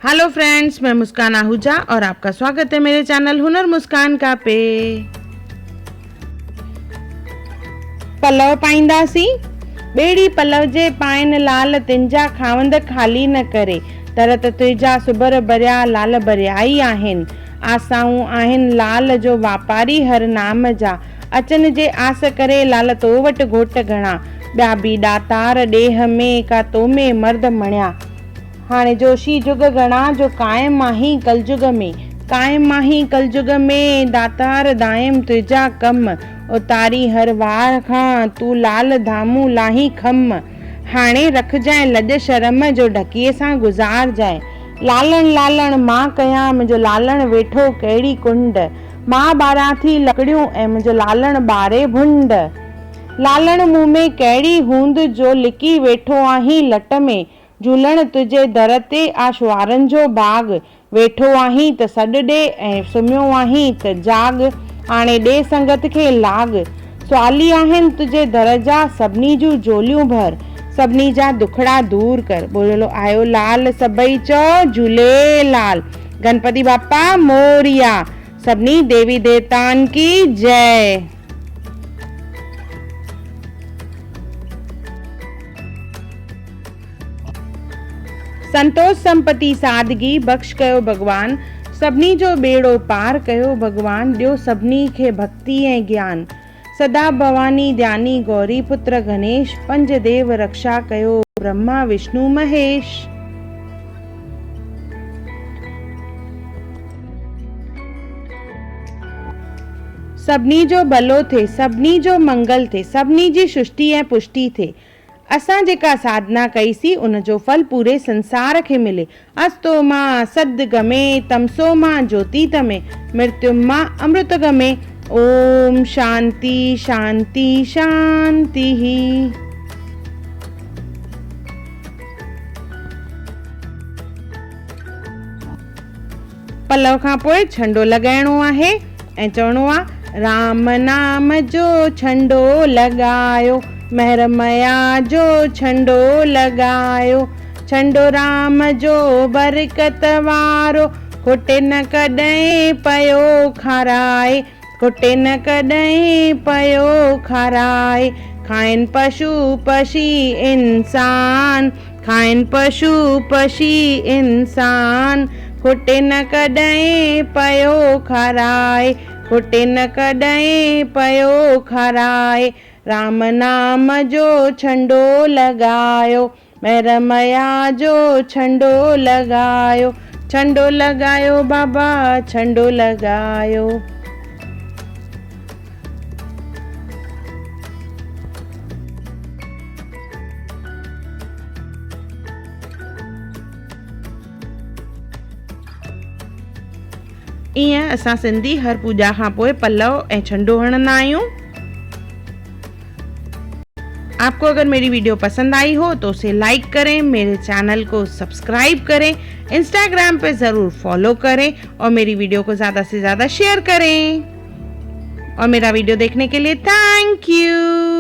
Hello friends, मैं मुस्कान आहूजा और आपका स्वागत है मेरे चैनल हुनर मुस्कान का पे। पलव पाईंदासीं, बेड़ी पलव जे पाइन लाल तिंजा खावंद खाली न करे। तरत तुंहिंजा सुबर भरिया लाल भरियाई आहिनि। आसाऊं आहिनि लाल जो वापारी हर नाम जा। अचन जे आस करे लाल तो वटि घोट घणा। ॿिया बि ॾातार ॾेह में का तो में मर्द मणिया। हाणे जोशी जुग घणा जो कायम माही कलजुग में। कायम माही कलजुग में दातार दायम तुंहिंजा कम। उतारी हर वार खां तू लाल धामू लाही खम। हाणे रखजांइ लॼ शर्म जो ढकीअ सां गुज़ार जाए। लालण लालण मां कयां मुंहिंजो लालण वेठो कहिड़ी कुंड। मां ॿारां थी लकड़ियूं ऐं मुंहिंजो लालण ॿारे भुंड। लालण मूं में कहिड़ी हूंद जो लिकी वेठो आहीं लट में। झूलण तुंहिंजे दर ते आशवारनि जो बाग। वेठो आहीं त सॾु ॾे ऐं सुम्हियो आहीं त जाग। हाणे ॾे संगत खे लाग। सवाली आहिनि तुंहिंजे दर जा सभिनी जूं झोलियूं भर। सभिनी जा दुखड़ा दूर कर। बोलो आयो लाल सभई चओ झूलेलाल। गणपति बापा मोरिया। सभिनी देवी देवताउनि की जय। संतोष संपत्ति सादगी बख्श कयो भगवान। सभिनी जो बेड़ो पार कयो भगवान। ॾियो सभिनी खे भक्ति ऐं ज्ञान। सदा भवानी ध्यानी गौरी पुत्र गणेश। पंज देव रक्षा कयो ब्रह्मा विष्णु महेश। सभिनी जो भलो थिए, सभिनी जो मंगल थिए, सभिनी जी सृष्टि ऐं पुष्टि थिए। असां जेका साधना कईसीं उन जो फल पूरे संसार खे मिले। अस्तो मां सद्गमे तमसो मां ज्योति तमे मृत्युम मां अमृत गमे। ओम शांति शांति शांति। पलव खां पोइ छंडो लॻाइणो आहे ऐं चवणो आहे राम नाम जो छंडो लॻायो। महर मया जो छंडो लॻायो। छंडो राम जो बरकत वारो। खुटे न कॾहिं पयो खाराए। खुटे न कॾहिं पयो खाराए। खाइनि पशु पक्षी इंसान। खाइनि पशु पक्षी इंसान। खुटे न कॾहिं पयो खाराए। खुटे न कॾहिं पयो खाराए। राम नाम जो छंडो लॻायो। महर मया जो छंडो लॻायो। छंडो लॻायो बाबा छंडो लॻायो। ईअं असां सिंधी हर पूजा खां पोइ पलव ऐं छंडो हणंदा आहियूं। आपको अगर मेरी वीडियो पसंद आई हो तो उसे लाइक करें, मेरे चैनल को सब्सक्राइब करें, इंस्टाग्राम पे ज़रूर फॉलो करें और मेरी वीडियो को ज़्यादा से ज़्यादा शेयर करें। और मेरा वीडियो देखने के लिए थैंक यू।